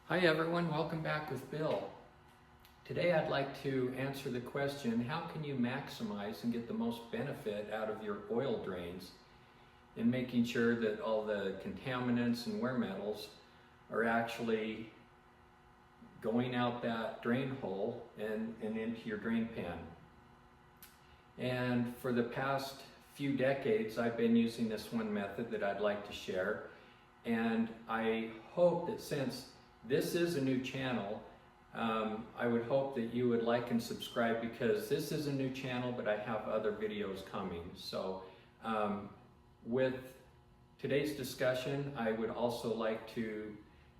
Hi everyone, welcome back with Bill. Today I'd like to answer the question, how can you maximize and get the most benefit out of your oil drains in making sure that all the contaminants and wear metals are actually going out that drain hole and into your drain pan. And for the past few decades I've been using this one method that I'd like to share, and I hope that since this is a new channel, I would hope that you would like and subscribe, because this is a new channel, but I have other videos coming. So with today's discussion, I would also like to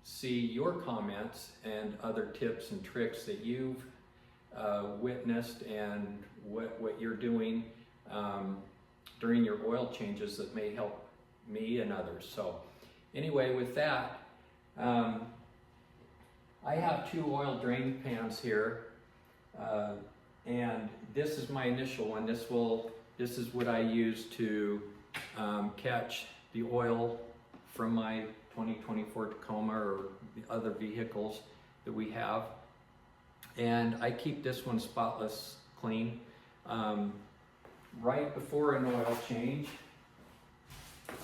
see your comments and other tips and tricks that you've witnessed and what you're doing during your oil changes that may help me and others. So anyway, with that, I have two oil drain pans here, and this is my initial one. This is what I use to catch the oil from my 2024 Tacoma or the other vehicles that we have. And I keep this one spotless clean. Right before an oil change,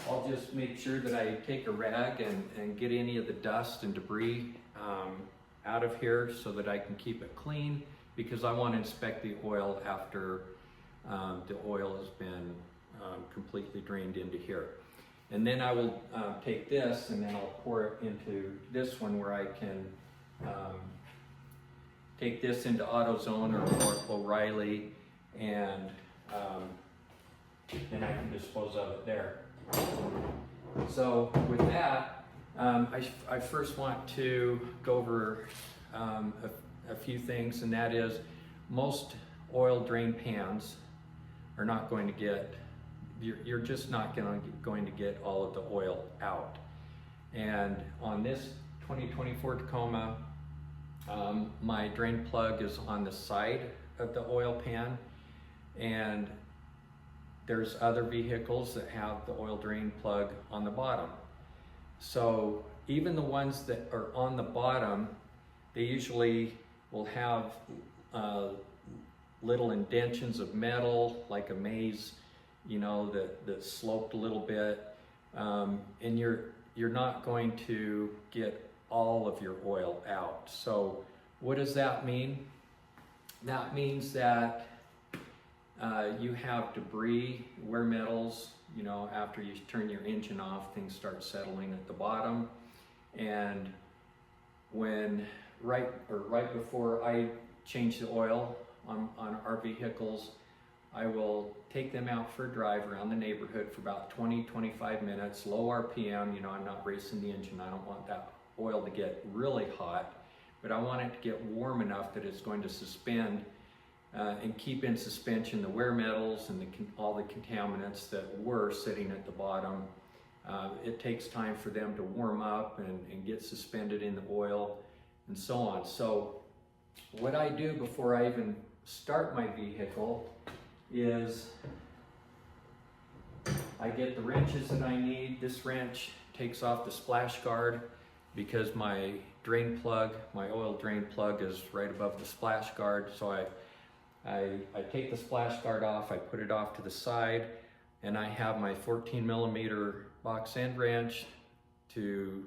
I'll just make sure that I take a rag and get any of the dust and debris out of here so that I can keep it clean, because I want to inspect the oil after the oil has been completely drained into here. And then I will take this and then I'll pour it into this one, where I can take this into AutoZone or O'Reilly, and then I can dispose of it there. So with that, I first want to go over a few things, and that is, most oil drain pans are not going to get, you're just not going to get all of the oil out. And on this 2024 Tacoma, my drain plug is on the side of the oil pan, and there's other vehicles that have the oil drain plug on the bottom. So even the ones that are on the bottom, they usually will have little indentions of metal, like a maze, you know, that's sloped a little bit, and you're not going to get all of your oil out. So what does that mean? That means that you have debris, wear metals, you know, after you turn your engine off, things start settling at the bottom. And when right before I change the oil on our vehicles, I will take them out for a drive around the neighborhood for about 20-25 minutes, low RPM. You know, I'm not racing the engine. I don't want that oil to get really hot, but I want it to get warm enough that it's going to suspend and keep in suspension the wear metals and all the contaminants that were sitting at the bottom. It takes time for them to warm up and get suspended in the oil and so on. So what I do before I even start my vehicle is I get the wrenches that I need. This wrench takes off the splash guard, because my drain plug, my oil drain plug, is right above the splash guard. So I take the splash guard off, I put it off to the side, and I have my 14mm box end wrench to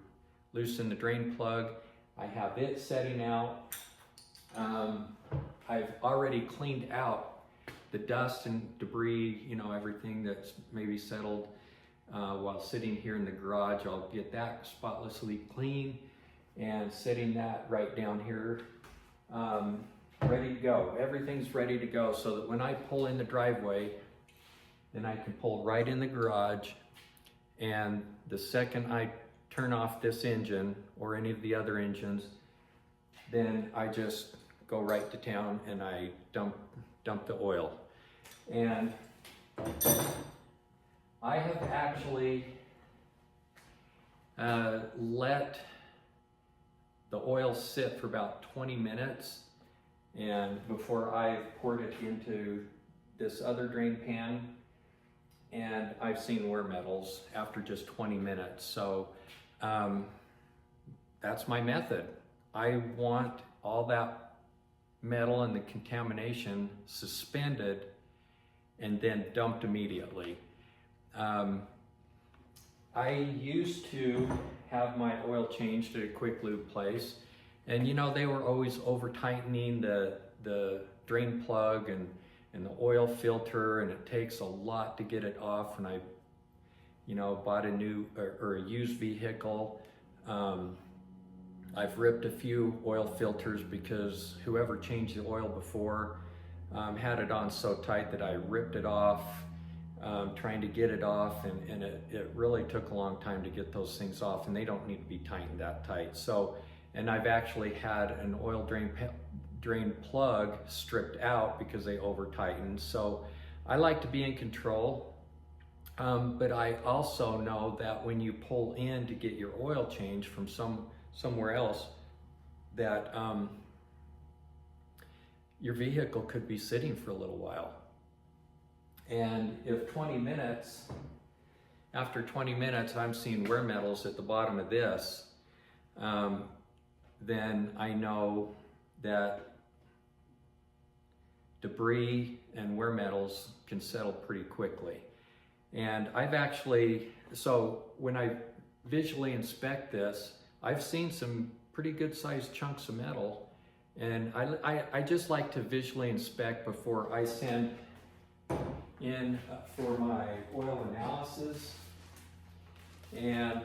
loosen the drain plug. I have it setting out. I've already cleaned out the dust and debris, you know, everything that's maybe settled while sitting here in the garage. I'll get that spotlessly clean and setting that right down here. Ready to go. Everything's ready to go, so that when I pull in the driveway, then I can pull right in the garage, and the second I turn off this engine or any of the other engines, then I just go right to town and I dump the oil. And I have actually let the oil sit for about 20 minutes and before I poured it into this other drain pan, and I've seen wear metals after just 20 minutes. So that's my method. I want all that metal and the contamination suspended and then dumped immediately. I used to have my oil changed at a quick lube place, and you know, they were always over tightening the drain plug and the oil filter, and it takes a lot to get it off. When I, you know, bought a new or a used vehicle, I've ripped a few oil filters because whoever changed the oil before had it on so tight that I ripped it off, trying to get it off, and it really took a long time to get those things off, and they don't need to be tightened that tight. So, and I've actually had an oil drain plug stripped out because they over tightened. So I like to be in control, but I also know that when you pull in to get your oil change from somewhere else, that your vehicle could be sitting for a little while. And if after 20 minutes I'm seeing wear metals at the bottom of this, then I know that debris and wear metals can settle pretty quickly. And I've actually, so when I visually inspect this, I've seen some pretty good sized chunks of metal, and I just like to visually inspect before I send in for my oil analysis. And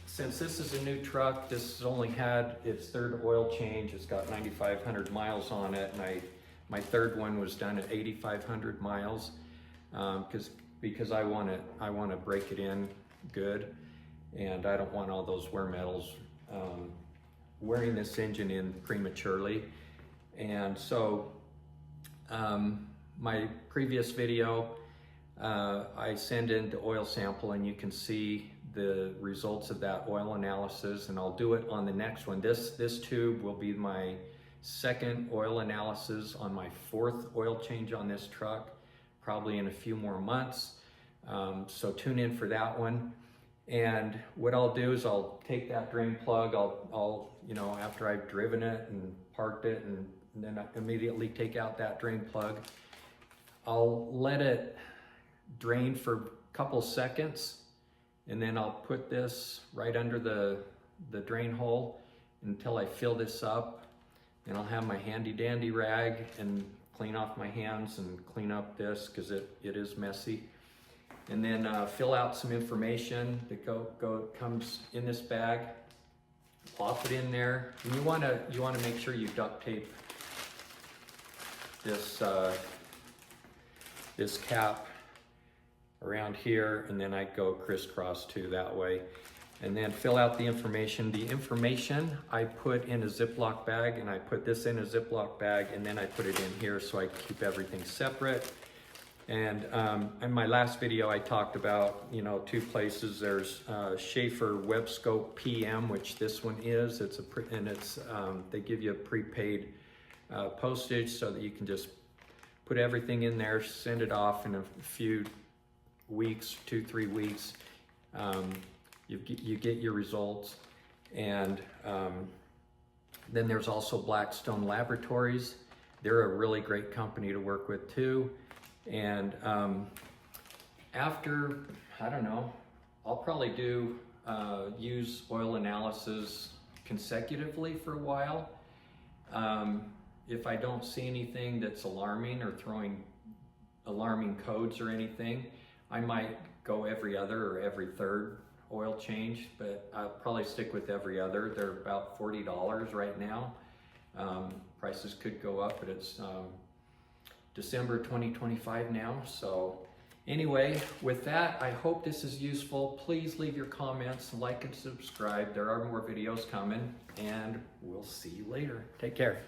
since this is a new truck, this has only had its third oil change. It's got 9,500 miles on it, and my third one was done at 8,500 miles, because I want to break it in good, and I don't want all those wear metals wearing this engine in prematurely. And so my previous video, I send in the oil sample, and you can see the results of that oil analysis, and I'll do it on the next one. This tube will be my second oil analysis on my fourth oil change on this truck, probably in a few more months. So tune in for that one. And what I'll do is I'll take that drain plug, I'll you know, after I've driven it and parked it, and then I immediately take out that drain plug. I'll let it drain for a couple seconds, and then I'll put this right under the drain hole until I fill this up. And I'll have my handy dandy rag and clean off my hands and clean up this, because it is messy. And then fill out some information that comes in this bag. Plop it in there, and you want to make sure you duct tape this this cap around here, and then I go crisscross too that way. And then fill out the information. The information I put in a Ziploc bag, and I put this in a Ziploc bag, and then I put it in here so I keep everything separate. And in my last video, I talked about, you know, two places. There's Schaefer WebScope PM, which this one is. They give you a prepaid postage so that you can just put everything in there, send it off in a few weeks, 2-3 weeks. You get your results. And then there's also Blackstone Laboratories. They're a really great company to work with too. And after, I don't know, I'll probably use oil analysis consecutively for a while. If I don't see anything that's alarming or throwing alarming codes or anything, I might go every other or every third oil change, but I'll probably stick with every other. They're about $40 right now. Prices could go up, but it's December 2025 now. So anyway, with that, I hope this is useful. Please leave your comments, like and subscribe. There are more videos coming, and we'll see you later. Take care.